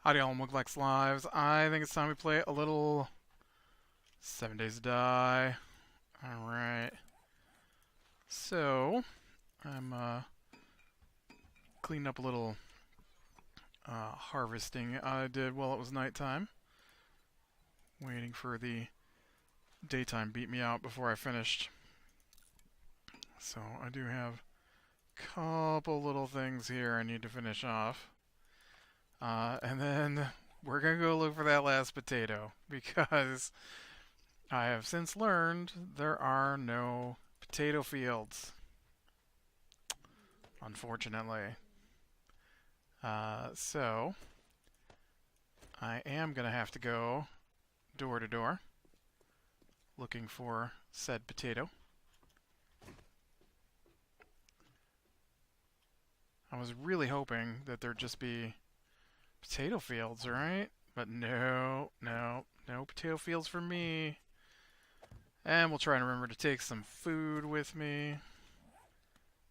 Howdy all, Muglex Lives. I think it's time we play a little 7 Days to Die. Alright. So, I'm cleaning up a little harvesting I did while it was nighttime. Waiting for the daytime beat me out before I finished. So, I do have a couple little things here I need to finish off. And then we're going to go look for that last potato because I have since learned there are no potato fields, unfortunately. So I am going to have to go door to door looking for said potato. I was really hoping that there'd just be potato fields, right? But no potato fields for me. And we'll try and remember to take some food with me,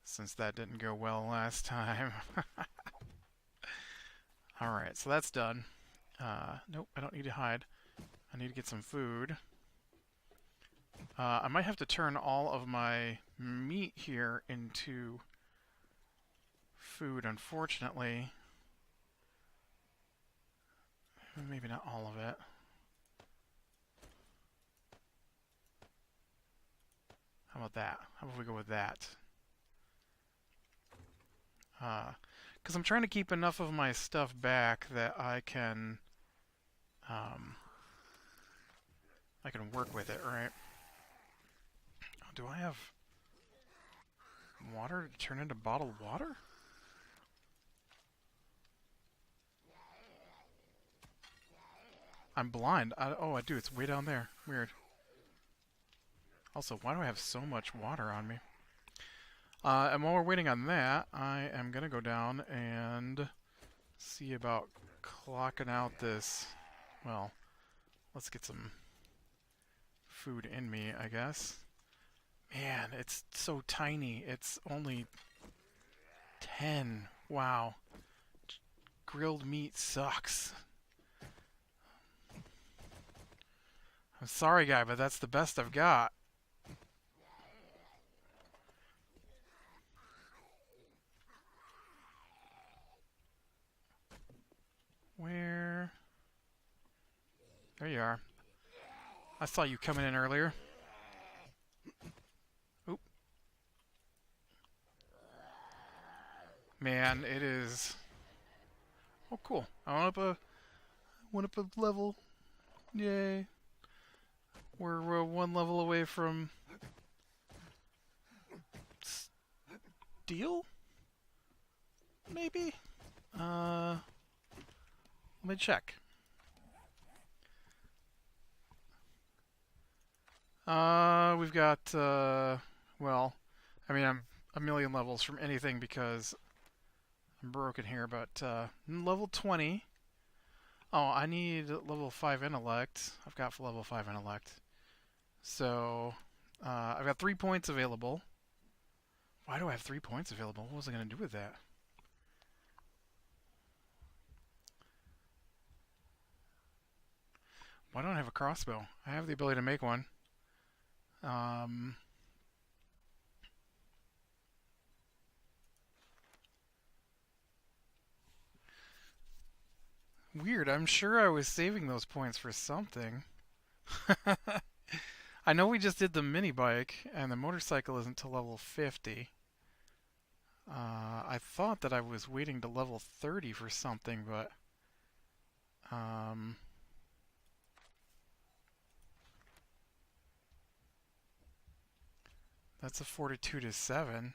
since that didn't go well last time. Alright, so that's done. Nope, I don't need to hide. I need to get some food. I might have to turn all of my meat here into food, unfortunately. Maybe not all of it. How about that? How about we go with that? Because I'm trying to keep enough of my stuff back that I can work with it, right? Oh, do I have water to turn into bottled water? I'm blind. Oh, I do. It's way down there. Weird. Also, why do I have so much water on me? And while we're waiting on that, I am going to go down and see about clocking out this. Well, let's get some food in me, I guess. Man, it's so tiny. It's only 10. Wow. Grilled meat sucks. I'm sorry, guy, but that's the best I've got. Where? There you are. I saw you coming in earlier. Oop. Man, it is. Oh, cool. I went up a level. Yay. We're one level away from steel? Maybe? Let me check. We've got, well, I mean, I'm a million levels from anything because I'm broken here, but, level 20. Oh, I need level 5 intellect. I've got level 5 intellect. So, I've got 3 points available. Why do I have 3 points available? What was I going to do with that? Why don't I have a crossbow? I have the ability to make one. Weird. I'm sure I was saving those points for something. I know we just did the mini bike, and the motorcycle isn't to level 50. I thought that I was waiting to level 30 for something, but um, that's a 42 to 7.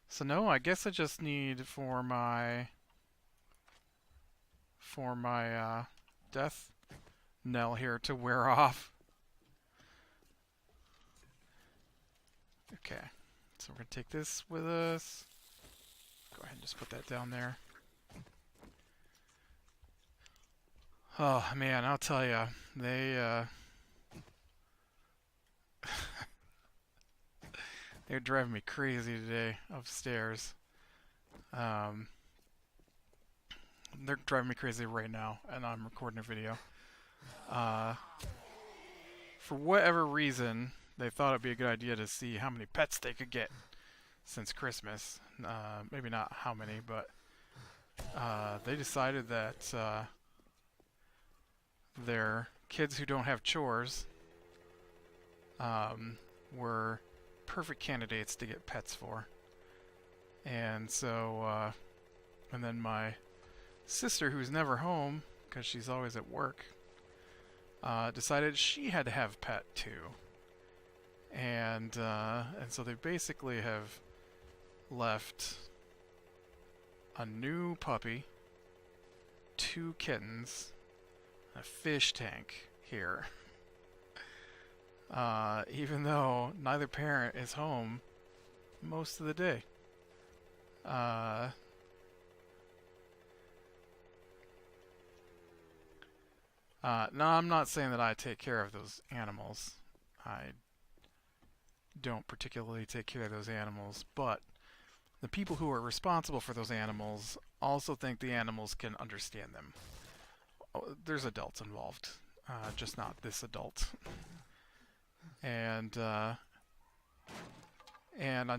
So no, I guess I just need for my death knell here to wear off. Okay, so we're gonna take this with us. Go ahead and just put that down there. Oh man, I'll tell you, they they're driving me crazy today upstairs. Um, They're driving me crazy right now, and I'm recording a video. Uh, for whatever reason, they thought it'd be a good idea to see how many pets they could get since Christmas. Maybe not how many, but they decided that their kids who don't have chores were perfect candidates to get pets for. And so, and then my sister, who's never home because she's always at work, decided she had to have a pet too. And so they basically have left a new puppy, 2 kittens, a fish tank here. Even though neither parent is home most of the day. No, I'm not saying that I take care of those animals. I don't particularly take care of those animals, but the people who are responsible for those animals also think the animals can understand them. Oh, there's adults involved, just not this adult. And on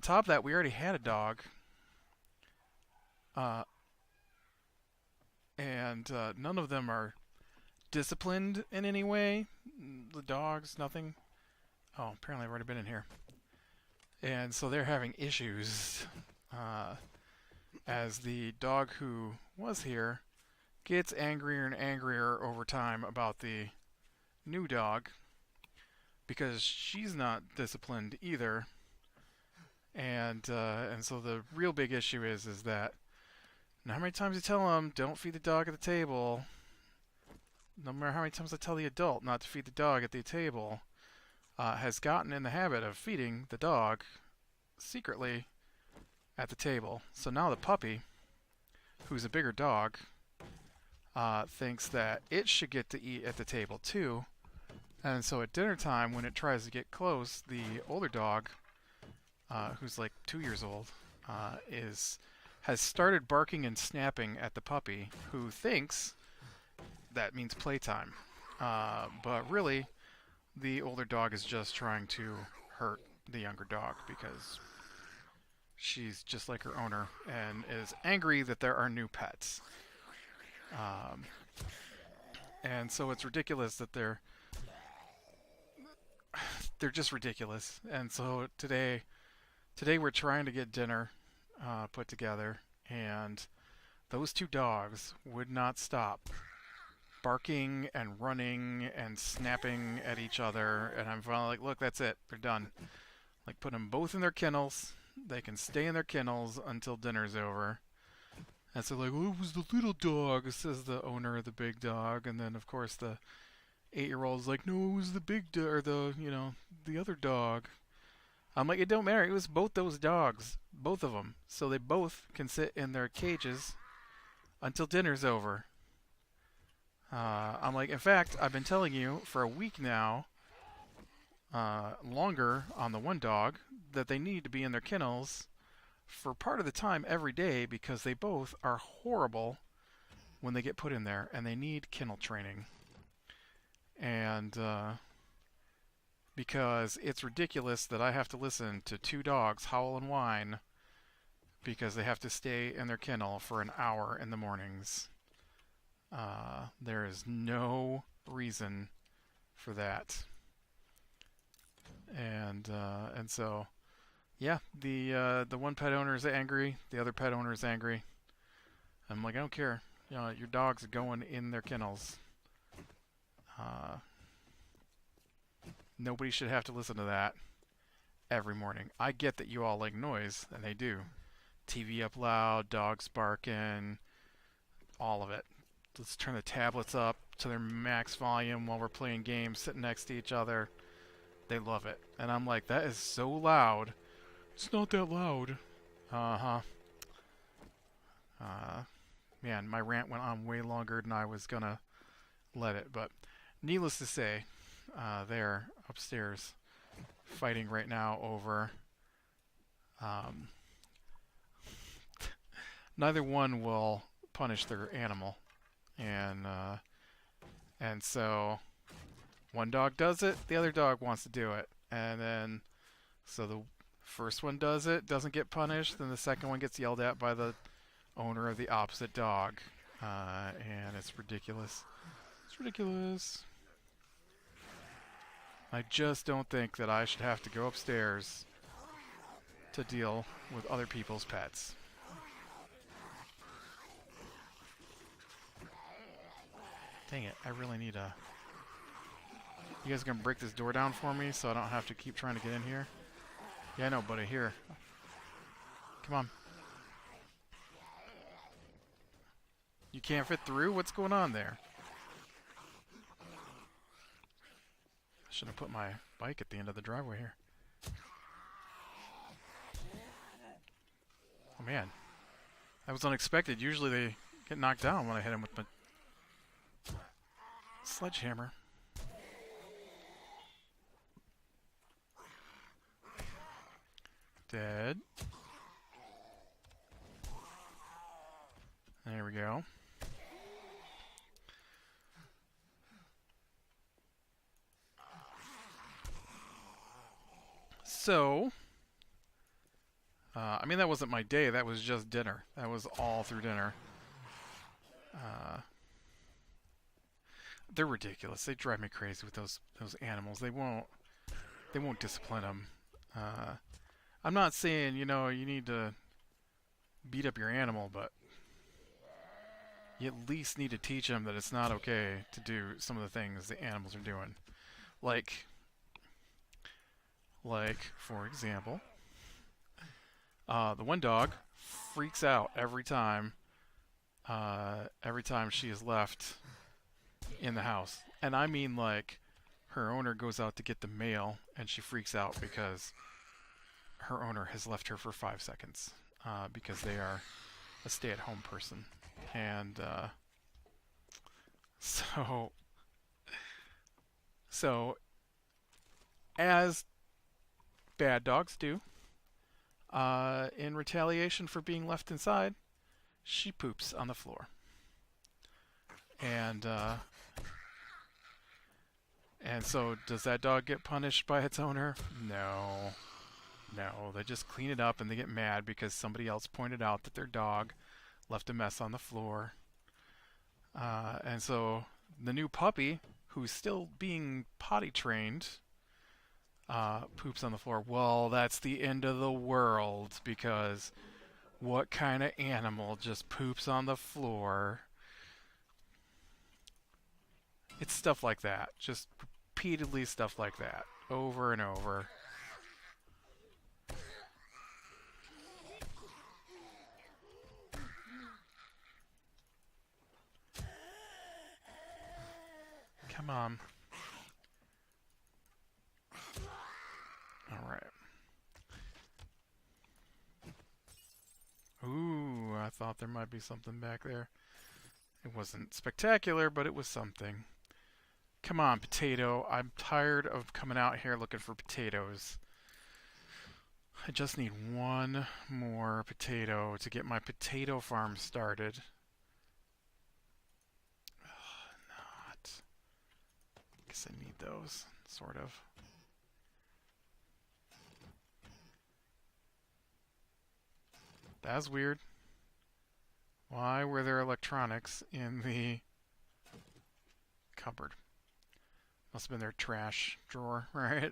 top of that, we already had a dog. And none of them are disciplined in any way. The dogs, nothing. Oh, apparently I've already been in here. And so they're having issues as the dog who was here gets angrier and angrier over time about the new dog because she's not disciplined either. And so the real big issue is that no matter how many times you tell them don't feed the dog at the table, no matter how many times I tell the adult not to feed the dog at the table, has gotten in the habit of feeding the dog secretly at the table. So now the puppy, who's a bigger dog, thinks that it should get to eat at the table too. And so at dinner time, when it tries to get close, the older dog, who's like 2 years old, has started barking and snapping at the puppy, who thinks that means playtime. But really, the older dog is just trying to hurt the younger dog because she's just like her owner and is angry that there are new pets. And so it's ridiculous that they're just ridiculous. And so today we're trying to get dinner put together, and those 2 dogs would not stop barking and running and snapping at each other. And I'm finally like, look, that's it, they're done. Like, put them both in their kennels. They can stay in their kennels until dinner's over. And so like, oh, it was the little dog, says the owner of the big dog. And then of course the 8-year-old's like, no, it was the big dog, or the other dog. I'm like, it don't matter. It was both those dogs, both of them. So they both can sit in their cages until dinner's over. I'm like, in fact, I've been telling you for a week now, longer on the one dog, that they need to be in their kennels for part of the time every day because they both are horrible when they get put in there, and they need kennel training. And because it's ridiculous that I have to listen to 2 dogs howl and whine because they have to stay in their kennel for an hour in the mornings. There is no reason for that. And so, yeah, the one pet owner is angry, the other pet owner is angry. I'm like, I don't care. Your dogs are going in their kennels. Nobody should have to listen to that every morning. I get that you all like noise, and they do. TV up loud, dogs barking, all of it. Let's turn the tablets up to their max volume while we're playing games, sitting next to each other. They love it. And I'm like, that is so loud. It's not that loud. Uh-huh. Man, my rant went on way longer than I was gonna let it. But needless to say, they're upstairs fighting right now over... neither one will punish their animal. And so one dog does it, the other dog wants to do it. And then, so the first one does it, doesn't get punished, then the second one gets yelled at by the owner of the opposite dog. And it's ridiculous. It's ridiculous. I just don't think that I should have to go upstairs to deal with other people's pets. Dang it, I really need a... You guys gonna break this door down for me so I don't have to keep trying to get in here? Yeah, I know, buddy. Here. Come on. You can't fit through? What's going on there? I should have put my bike at the end of the driveway here. Oh, man. That was unexpected. Usually they get knocked down when I hit them with my sledgehammer. Dead. There we go. So, I mean, that wasn't my day. That was just dinner. That was all through dinner. They're ridiculous. They drive me crazy with those animals. They won't discipline them. I'm not saying, you know, you need to beat up your animal, but you at least need to teach them that it's not okay to do some of the things the animals are doing. Like for example, the one dog freaks out every time she is left in the house. And I mean, like, her owner goes out to get the mail and she freaks out because her owner has left her for 5 seconds because they are a stay-at-home person. And so as bad dogs do, in retaliation for being left inside, she poops on the floor. And so does that dog get punished by its owner? No. No, they just clean it up and they get mad because somebody else pointed out that their dog left a mess on the floor. And so the new puppy, who's still being potty trained, poops on the floor. Well, that's the end of the world, because what kind of animal just poops on the floor? It's stuff like that. Just repeatedly stuff like that. Over and over. Come on. Alright. Ooh, I thought there might be something back there. It wasn't spectacular, but it was something. Come on, potato. I'm tired of coming out here looking for potatoes. I just need one more potato to get my potato farm started. Not. Guess I need those, sort of. That's weird. Why were there electronics in the cupboard? Must have been their trash drawer, right?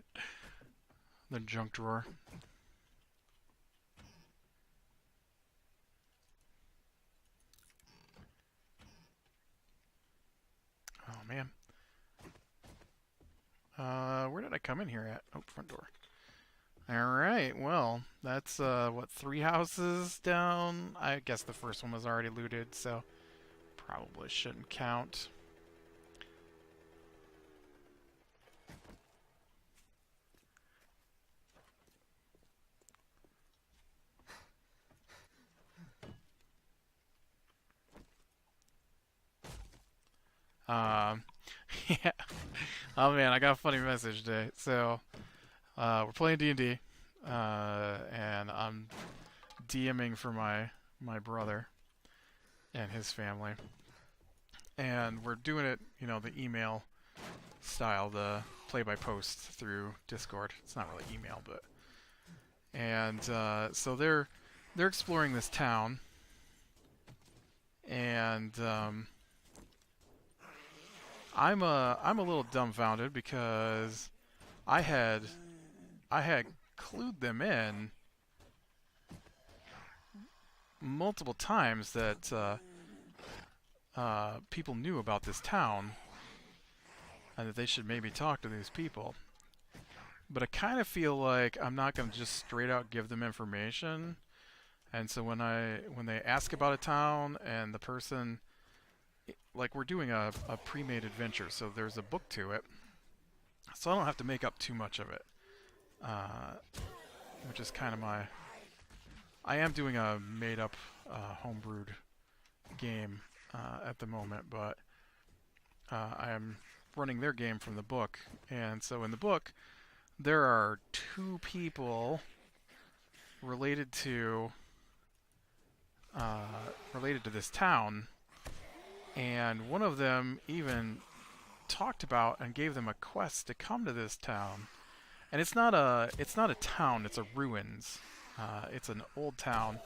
The junk drawer. Oh, man. Where did I come in here at? Oh, front door. Alright, well, that's, what, 3 houses down? I guess the first one was already looted, so probably shouldn't count. Yeah. Oh man, I got a funny message today. So, we're playing D&D, and I'm DMing for my brother, and his family. And we're doing it, you know, the email style, the play-by-post through Discord. It's not really email, but... And so they're exploring this town, and I'm a little dumbfounded because I had clued them in multiple times that people knew about this town and that they should maybe talk to these people. But I kind of feel like I'm not going to just straight out give them information. And so when they ask about a town and the person, like, we're doing a pre-made adventure, so there's a book to it, so I don't have to make up too much of it, which is kind of my... I am doing a made-up homebrewed game at the moment, but I am running their game from the book. And so in the book, there are two people related to this town, and one of them even talked about and gave them a quest to come to this town. And it's not a town; it's a ruins. It's an old town,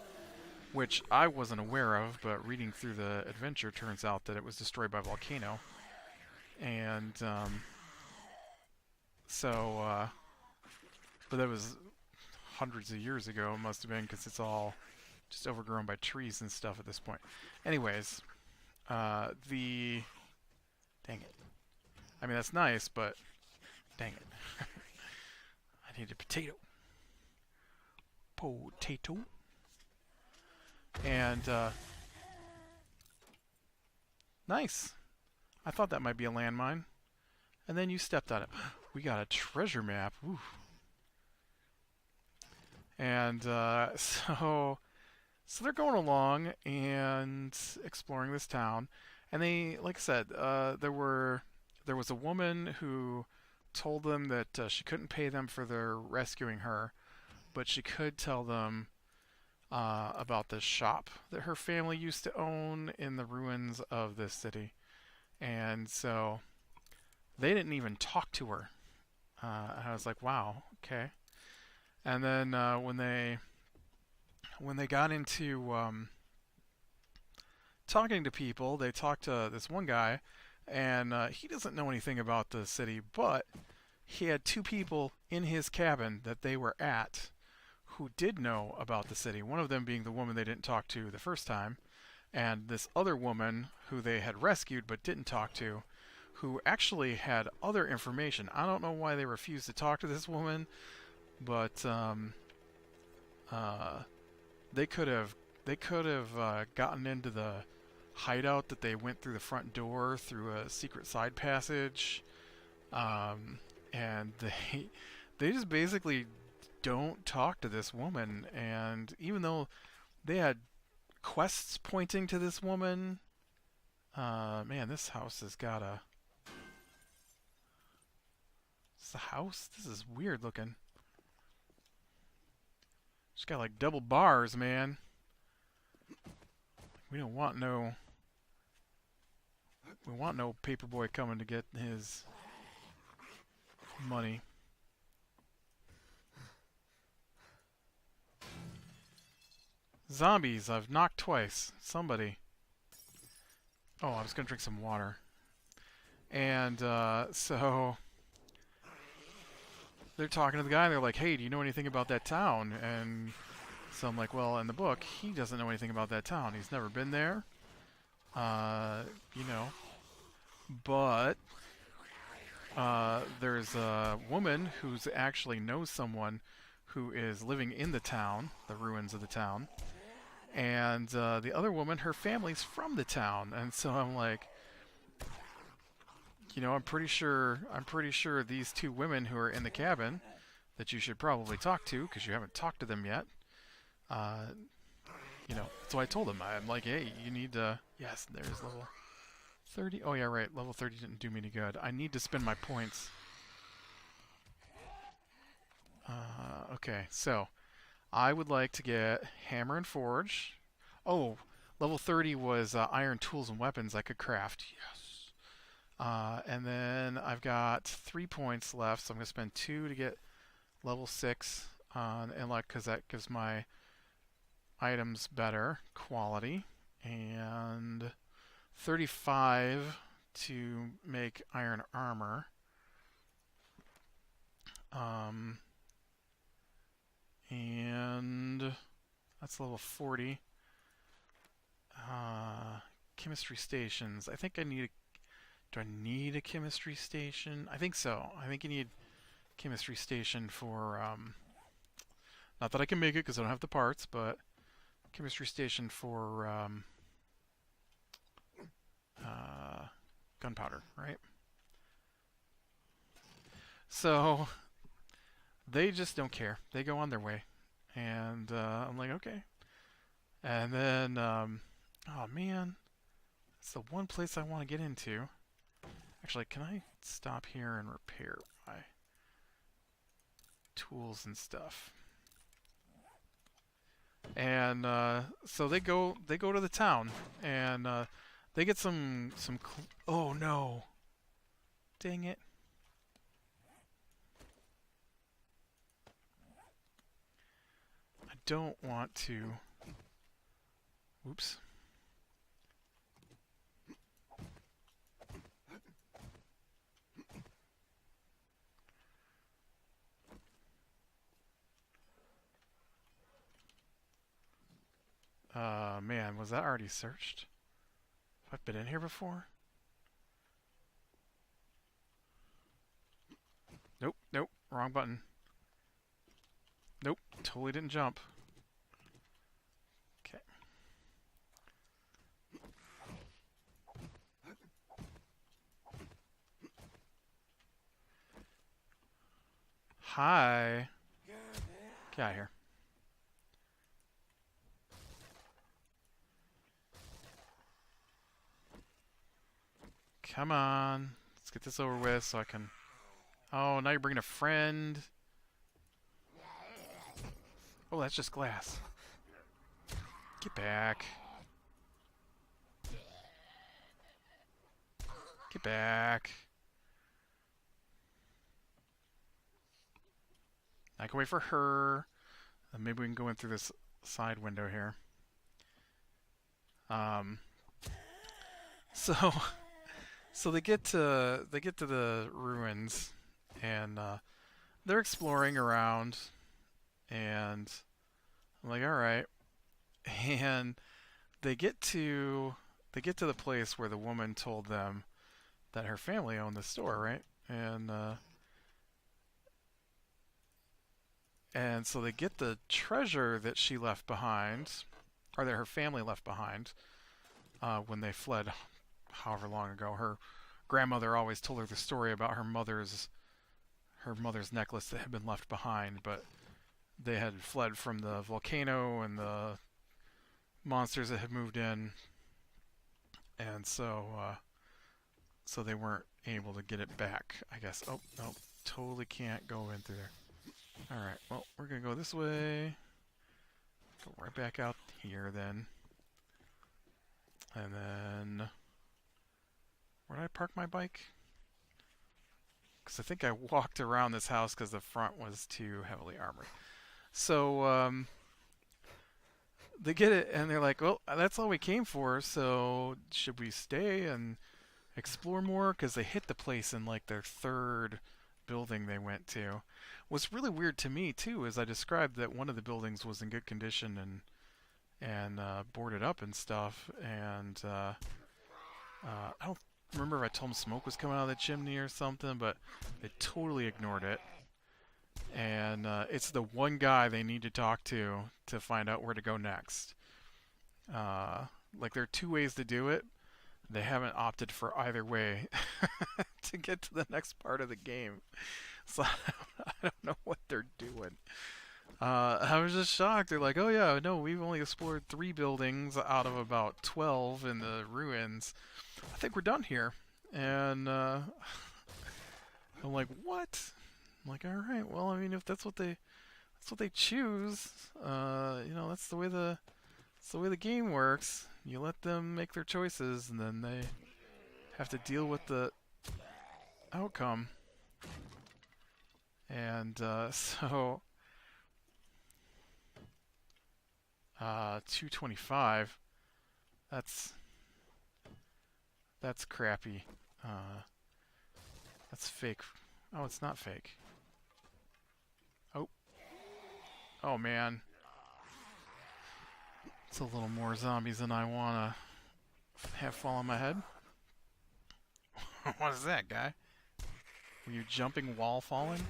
which I wasn't aware of, but reading through the adventure turns out that it was destroyed by a volcano. And but that was hundreds of years ago, it must have been, because it's all just overgrown by trees and stuff at this point. Anyways, dang it. I mean, that's nice, but dang it. I need a potato. Potato. And, nice. I thought that might be a landmine. And then you stepped on it. We got a treasure map. Ooh. And, so they're going along and exploring this town. And they, like I said, there was a woman who told them that she couldn't pay them for their rescuing her, but she could tell them about this shop that her family used to own in the ruins of this city. And so they didn't even talk to her. I was like, wow, okay. And then when they got into talking to people, they talked to this one guy, and he doesn't know anything about the city, but he had two people in his cabin that they were at who did know about the city. One of them being the woman they didn't talk to the first time, and this other woman who they had rescued but didn't talk to, who actually had other information. I don't know why they refused to talk to this woman, but they could have gotten into the hideout that they went through the front door through a secret side passage, and they just basically don't talk to this woman. And even though they had quests pointing to this woman, man, this house has got a... Is this a house? This is weird looking. It's got like double bars, man. We don't want no... We want no paperboy coming to get his money. Zombies, I've knocked twice. Somebody. Oh, I was gonna drink some water. And so they're talking to the guy, and they're like, hey, do you know anything about that town? And so I'm like, well, in the book, he doesn't know anything about that town. He's never been there. You know. But there's a woman who's actually knows someone who is living in the town, the ruins of the town. And the other woman, her family's from the town. And so I'm like, you know, I'm pretty sure these two women who are in the cabin that you should probably talk to, because you haven't talked to them yet. You know, so I told them, I'm like, hey, you need to... Yes, there's level 30. Oh, yeah, right. Level 30 didn't do me any good. I need to spend my points. Okay, so I would like to get Hammer and Forge. Oh, Level 30 was iron tools and weapons I could craft. Yes. And then I've got 3 points left, so I'm going to spend 2 to get level 6 on intellect because that gives my items better quality. And 35 to make iron armor. And that's level 40. Chemistry stations. I think I need a... Do I need a chemistry station? I think so. I think you need a chemistry station for... not that I can make it because I don't have the parts, but chemistry station for gunpowder, right? So they just don't care. They go on their way. And I'm like, okay. And then, oh man, it's the one place I want to get into. Actually, can I stop here and repair my tools and stuff? And so they go to the town, and they get some oh no, dang it! I don't want to. Oops. Man, was that already searched? Have I been in here before? Nope, nope, wrong button. Nope, totally didn't jump. Okay. Hi. Get out of here. Come on. Let's get this over with so I can... Oh, now you're bringing a friend. Oh, that's just glass. Get back. Get back. I can wait for her. And maybe we can go in through this side window here. So... So they get to the ruins, and they're exploring around, and I'm like, all right. And they get to the place where the woman told them that her family owned the store, right? And so they get the treasure that she left behind, or that her family left behind, when they fled however long ago. Her grandmother always told her the story about her mother's necklace that had been left behind, but they had fled from the volcano and the monsters that had moved in, and so they weren't able to get it back, I guess. Oh no, totally can't go in through there. All right, well, we're gonna go this way. Go right back out here then, and then. Where did I park my bike? Because I think I walked around this house because the front was too heavily armored. So they get it, and they're like, well, that's all we came for, so should we stay and explore more? Because they hit the place in like their third building they went to. What's really weird to me, too, is I described that one of the buildings was in good condition and boarded up and stuff, and I don't remember if I told them smoke was coming out of the chimney or something, but they totally ignored it. And it's the one guy they need to talk to find out where to go next. Like, there are two ways to do it. They haven't opted for either way to get to the next part of the game. So I don't know what they're doing. I was just shocked. They're like, oh yeah, no, we've only explored 3 buildings out of about 12 in the ruins. I think we're done here. And I'm like, what? I'm like, all right, well, I mean, if that's what they choose, you know, that's the way the game works. You let them make their choices, and then they have to deal with the outcome. And so 225. That's crappy. That's fake. Oh, it's not fake. Oh. Oh man. It's a little more zombies than I wanna have fall on my head. What is that, guy? Were you jumping while falling?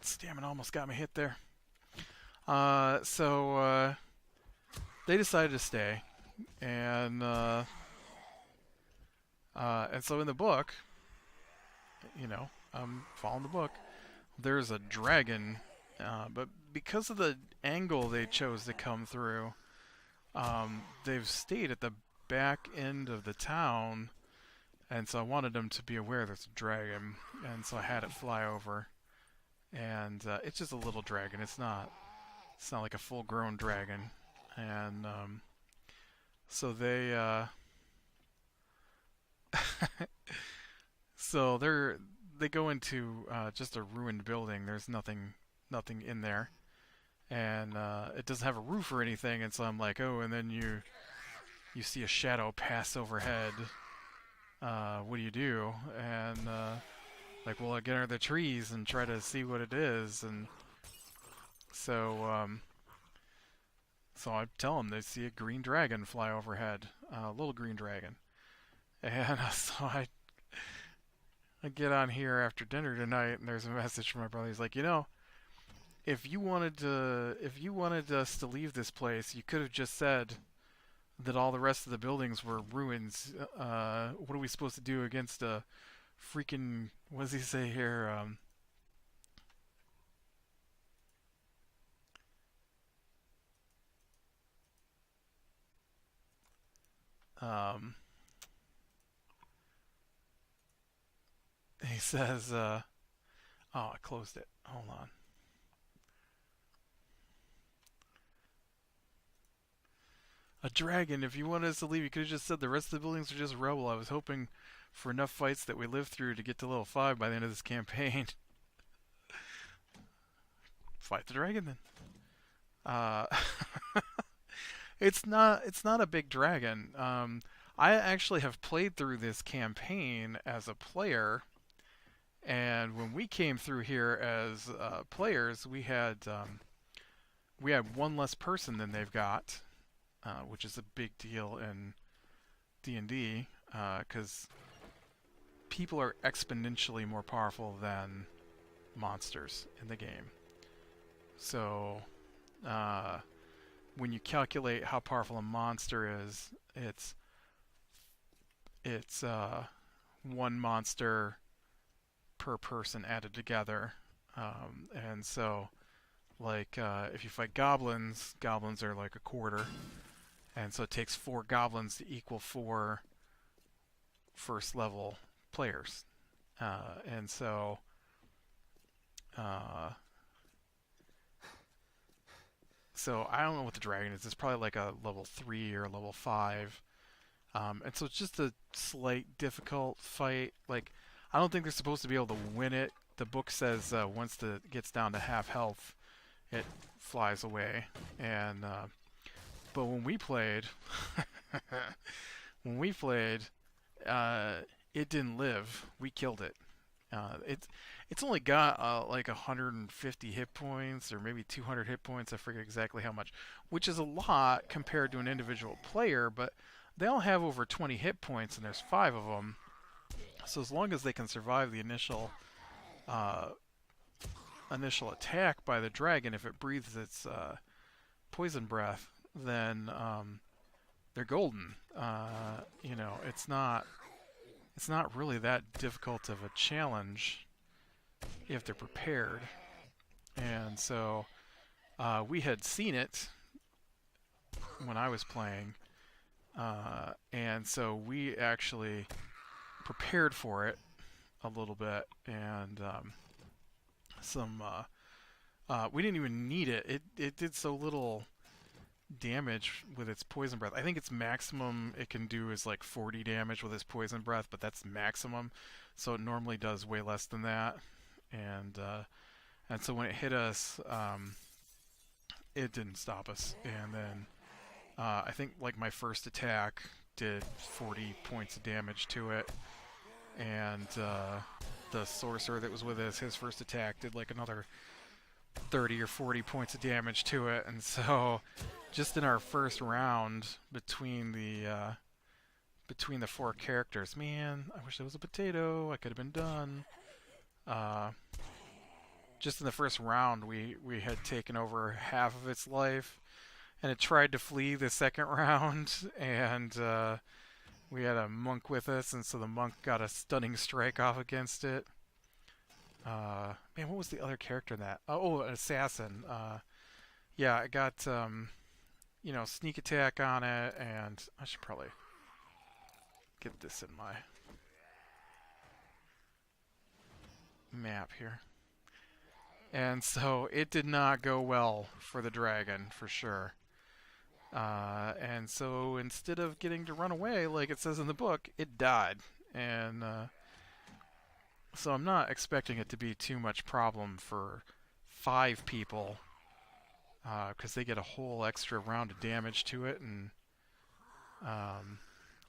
Stamina almost got me hit there. So they decided to stay, and so in the book, you know, I'm following the book. There's a dragon, but because of the angle they chose to come through, they've stayed at the back end of the town, and so I wanted them to be aware there's a dragon, and so I had it fly over. And it's just a little dragon. It's not like a full-grown dragon. And so they so they go into just a ruined building. There's nothing in there, and it doesn't have a roof or anything. And so I'm like, oh, and then you see a shadow pass overhead. What do? And like, well, I get under the trees and try to see what it is, and so so I tell them they see a green dragon fly overhead, a little green dragon, and so I get on here after dinner tonight, and there's a message from my brother. He's like, you know, if you wanted us to leave this place, you could have just said that all the rest of the buildings were ruins. What are we supposed to do against a freaking, what does he say here? He says, oh, I closed it. Hold on. A dragon. If you wanted us to leave, you could have just said the rest of the buildings are just rubble. I was hoping for enough fights that we lived through to get to level 5 by the end of this campaign. Fight the dragon then. It's not a big dragon. I actually have played through this campaign as a player, and when we came through here as players, we had one less person than they've got, which is a big deal in D&D, because people are exponentially more powerful than monsters in the game. So when you calculate how powerful a monster is, it's one monster per person added together, and so like if you fight goblins are like a quarter, and so it takes 4 goblins to equal 4 first level players, and so so I don't know what the dragon is. It's probably like a level 3 or a level 5. And so it's just a slight difficult fight. Like, I don't think they're supposed to be able to win it. The book says once it gets down to half health, it flies away. And but when we played, it didn't live. We killed it. It's only got like 150 hit points or maybe 200 hit points. I forget exactly how much, which is a lot compared to an individual player. But they all have over 20 hit points, and there's 5 of them. So as long as they can survive the initial attack by the dragon, if it breathes its poison breath, then they're golden. You know, it's not really that difficult of a challenge if they're prepared. And so we had seen it when I was playing, and so we actually prepared for it a little bit, and we didn't even need it. It did so little damage with its poison breath. I think its maximum it can do is like 40 damage with its poison breath, but that's maximum. So it normally does way less than that. And so when it hit us, it didn't stop us. And then I think like my first attack did 40 points of damage to it, and the sorcerer that was with us, his first attack did like another 30 or 40 points of damage to it. And so just in our first round between the 4 characters, man, I wish there was a potato. I could have been done. Just in the first round, we had taken over half of its life, and it tried to flee the second round, and we had a monk with us, and so the monk got a stunning strike off against it. Man, what was the other character in that? Oh, an assassin. Yeah, I got sneak attack on it, and I should probably get this in my map here. And so it did not go well for the dragon, for sure. And so instead of getting to run away, like it says in the book, it died. And so I'm not expecting it to be too much problem for 5 people, because they get a whole extra round of damage to it, and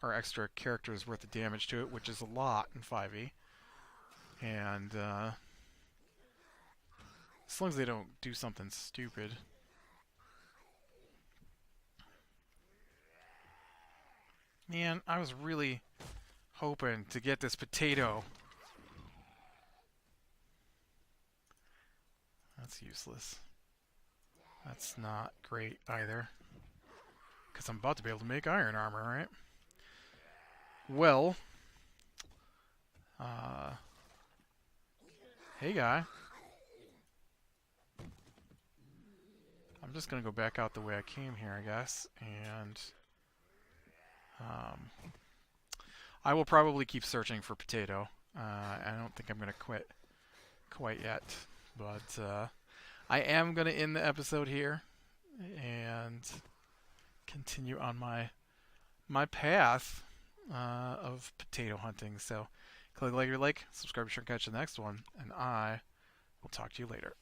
or extra characters worth of damage to it, which is a lot in 5e. And as long as they don't do something stupid. Man, I was really hoping to get this potato. That's useless. That's not great either, because I'm about to be able to make iron armor, right? Well, hey guy. I'm just going to go back out the way I came here, I guess, and I will probably keep searching for potato. I don't think I'm going to quit quite yet, but I am going to end the episode here and continue on my path of potato hunting. So click like your like, subscribe, sure to catch the next one, and I will talk to you later.